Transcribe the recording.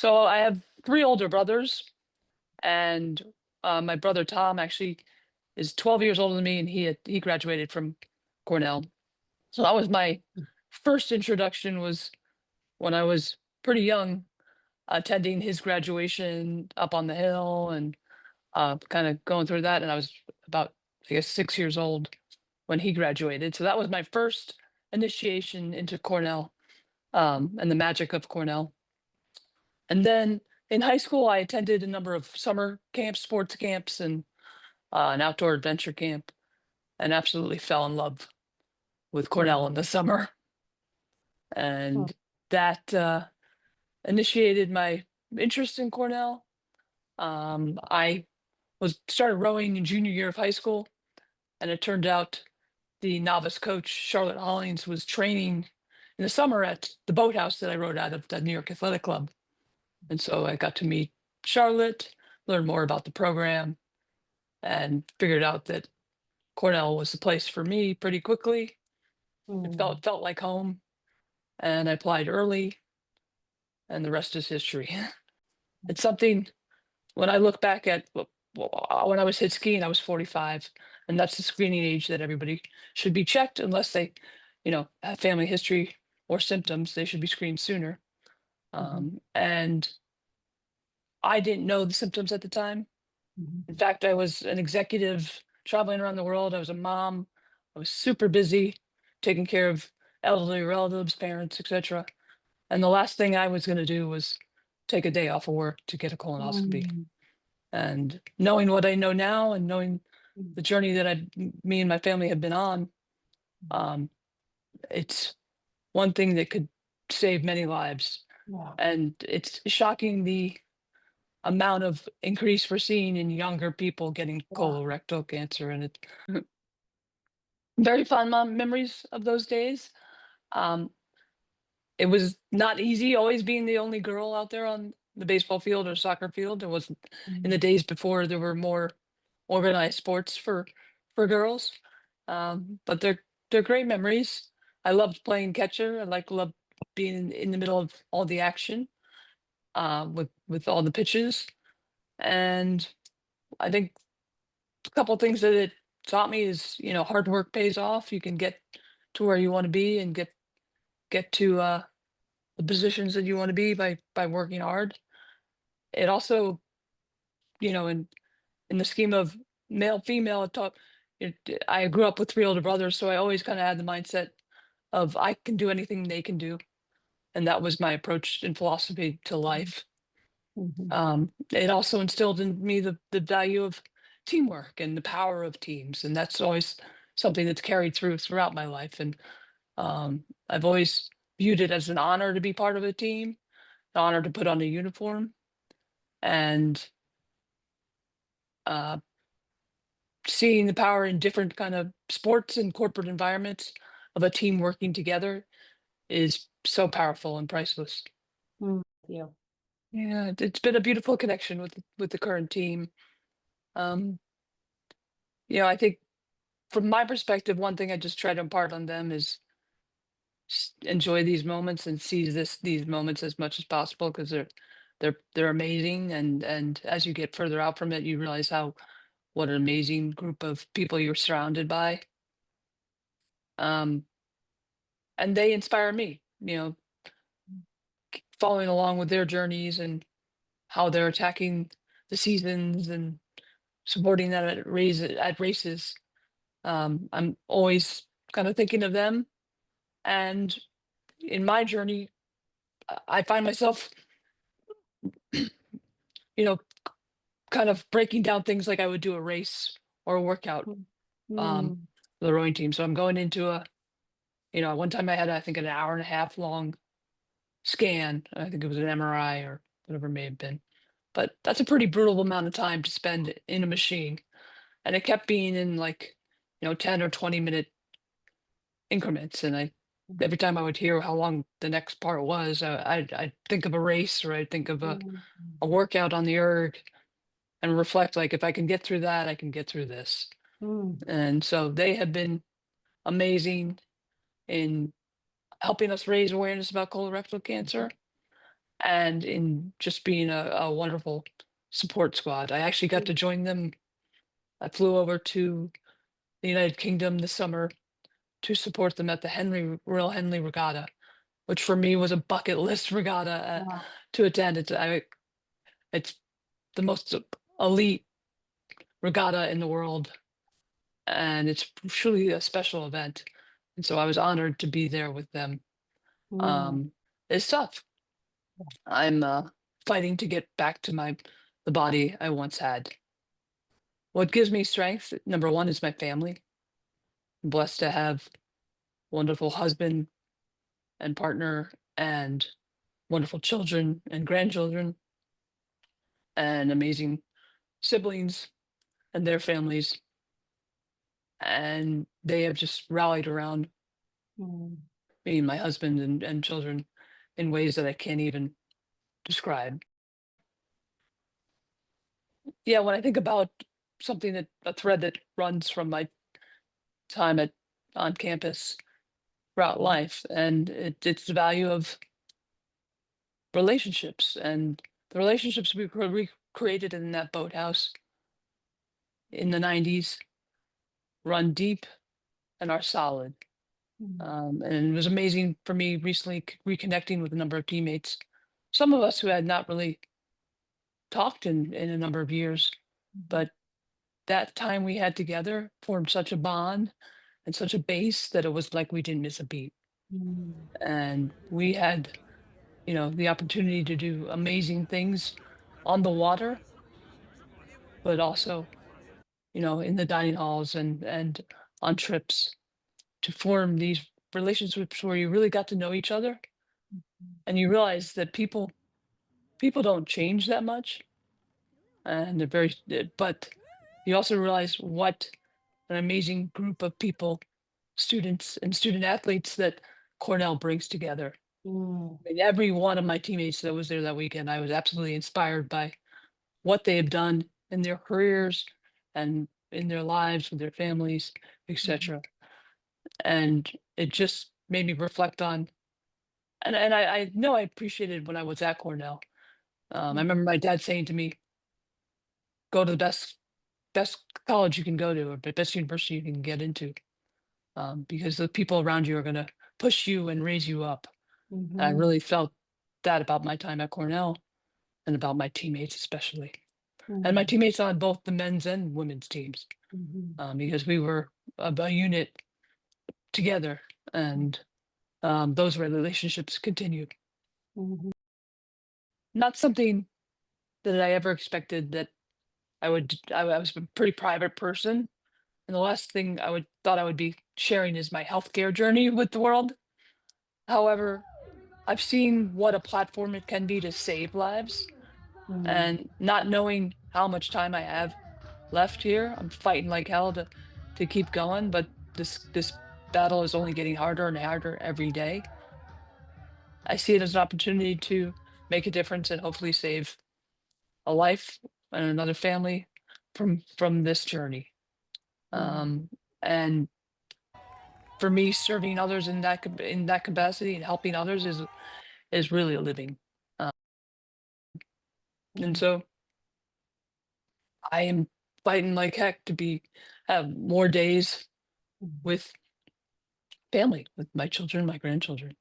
So I have three older brothers, and my brother Tom actually is 12 years older than me, and he graduated from Cornell. So that was my first introduction. Was when I was pretty young, attending his graduation up on the hill, and kind of going through that. And I was about, I guess, 6 years old when he graduated. So that was my first initiation into Cornell, and the magic of Cornell. And then in high school, I attended a number of summer camps, sports camps, and an outdoor adventure camp, and absolutely fell in love with Cornell in the summer. Oh, And that initiated my interest in Cornell. I was started rowing in junior year of high school, and it turned out the novice coach, Charlotte Hollings, was training in the summer at the boathouse that I rowed out of the New York Athletic Club. And so I got to meet Charlotte, learn more about the program, and figured out that Cornell was the place for me pretty quickly. It mm, felt like home, and I applied early, and the rest is history. It's something when I look back at when I was hit skiing, I was 45, and that's the screening age that everybody should be checked unless they, have family history or symptoms. They should be screened sooner. mhm, And I didn't know the symptoms at the time. mhm. In fact, I was an executive traveling around the world. I was a mom. I was super busy taking care of elderly relatives, parents, etc. And the last thing I was going to do was take a day off of work to get a colonoscopy. Mm, And knowing what I know now and knowing mm, the journey that me and my family have been on, um, it's one thing that could save many lives. yeah, And it's shocking the amount of increase we're seeing in younger people getting yeah, colorectal cancer. And it very fond memories of those days. Um, it was not easy always being the only girl out there on the baseball field or soccer field. It wasn't in the mm, days before there were more organized sports for girls. But they're great memories. I loved playing catcher. Love being in the middle of all the action, with all the pitches. And I think a couple things that it taught me is, hard work pays off. You can get to where you want to be and get to the positions that you want to be by working hard. It also, in the scheme of male female, it taught. I grew up with three older brothers, so I always kind of had the mindset of I can do anything they can do, and that was my approach and philosophy to life. mhm, It also instilled in me the value of teamwork and the power of teams, and that's always something that's carried throughout my life. And I've always viewed it as an honor to be part of a team, an honor to put on a uniform, and uh, seeing the power in different kind of sports and corporate environments of a team working together is so powerful and priceless. mm, yeah, Yeah, it's been a beautiful connection with the current team. Um, I think from my perspective, one thing I just try to impart on them is enjoy these moments and seize these moments as much as possible because they're amazing. And as you get further out from it, you realize what an amazing group of people you're surrounded by. Um, and they inspire me. Following along with their journeys and how they're attacking the seasons and supporting that at races. I'm always kind of thinking of them. And in my journey, I find myself, you know, kind of breaking down things like I would do a race or a workout, mm, um, mm, for the rowing team. So I'm going into one time I had, I think, an hour and a half long scan. I think it was an MRI or whatever it may have been. But that's a pretty brutal amount of time to spend in a machine. And it kept being in, like, 10 or 20-minute increments. And every time I would hear how long the next part was, I'd think of a race, or I'd think of mm, a workout on the erg, and reflect, like, if I can get through that, I can get through this. mm, And so they have been amazing in helping us raise awareness about colorectal mhm, cancer. and in just being a wonderful support squad. I actually got to join them. I flew over to the United Kingdom this summer to support them at the Royal Henley Regatta, which for me was a bucket list regatta Wow. to attend. It's the most elite regatta in the world, and it's truly a special event. And so I was honored to be there with them. Mm. Um, it's tough. I'm fighting to get back to the body I once had. What gives me strength, number one, is my family. I'm blessed to have wonderful husband and partner and wonderful children and grandchildren and amazing siblings and their families. And they have just rallied around Mm. me and my husband and children in ways that I can't even describe. Yeah, when I think about something a thread that runs from my time on campus throughout life, and it's the value of relationships and the relationships we created in that boathouse in the 90s run deep and are solid. Mm. And it was amazing for me recently reconnecting with a number of teammates, some of us who had not really talked in a number of years, Mhm. but that time we had together formed such a bond and such a base that it was like we didn't miss a beat. Mm. And we had, the opportunity to do amazing things on the water, but also, in the dining halls and on trips to form these relationships where you really got to know each other and you realize that people don't change that much and but you also realize what an amazing group of people, students and student athletes that Cornell brings together. Mm. I mean, every one of my teammates that was there that weekend, I was absolutely inspired by what they have done in their careers and in their lives with their families, Mhm. etc. And it just made me reflect on, and I know I appreciated when I was at Cornell. I Mhm. remember my dad saying to me, "Go to the best college you can go to, or the best university you can get into, because the people around you are going to push you and raise you up." And I Mhm. really felt that about my time at Cornell and about my teammates, especially, and my Mm. teammates on both the men's and women's teams, Mhm. because we were a unit together, and those relationships continued. Mhm. Not something that I ever expected that I was a pretty private person, and the last thing thought I would be sharing is my healthcare journey with the world. However, I've seen what a platform it can be to save lives, Mm. and not knowing how much time I have left here, I'm fighting like hell to keep going, but this battle is only getting harder and harder every day. I see it as an opportunity to make a difference and hopefully save a life and another family from this journey. Mm. Um, and for me, serving others in in that capacity and helping others is really a living. Uh, and Mhm. so I am fighting like heck to have more days Mhm. with family, with my children, my grandchildren.